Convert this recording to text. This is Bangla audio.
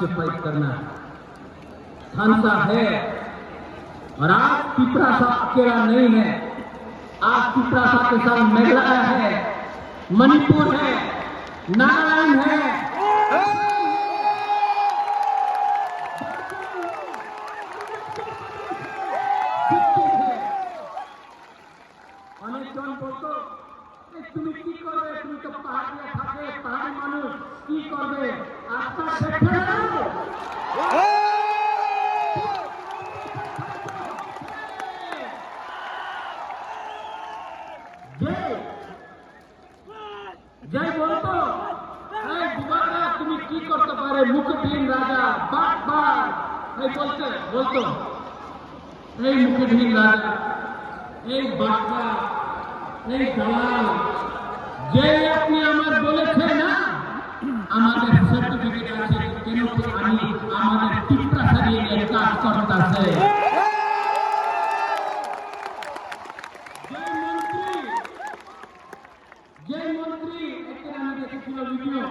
से फाइट करना खानसा है। और आज पिपरासा अकेला नहीं है, आज पिपरासा के साथ मेघालय है, मणिपुर है, नागालैंड है, অনেকজন বলতো তুমি কি করবে, তুমি তো পাহাড়ে থাকে, পাহাড়ি মানুষ কি করবে, আপনার দেখে নাও जय बोलतो बुबारा তুমি কি করতে পারে, মুকুটহীন রাজা বারবার এই বলতো এই মুকুটহীন রাজা, এই বাচ্চা, এই দালাল, যে আপনি আমার বলেছে না আমাদের সার্টিফিকেট আছে, কেন আমি আমাদের পিপরাসা দিয়ে কাজ করতেছে। যে মন্ত্রী একটা আমি দেখেছিল ভিডিও,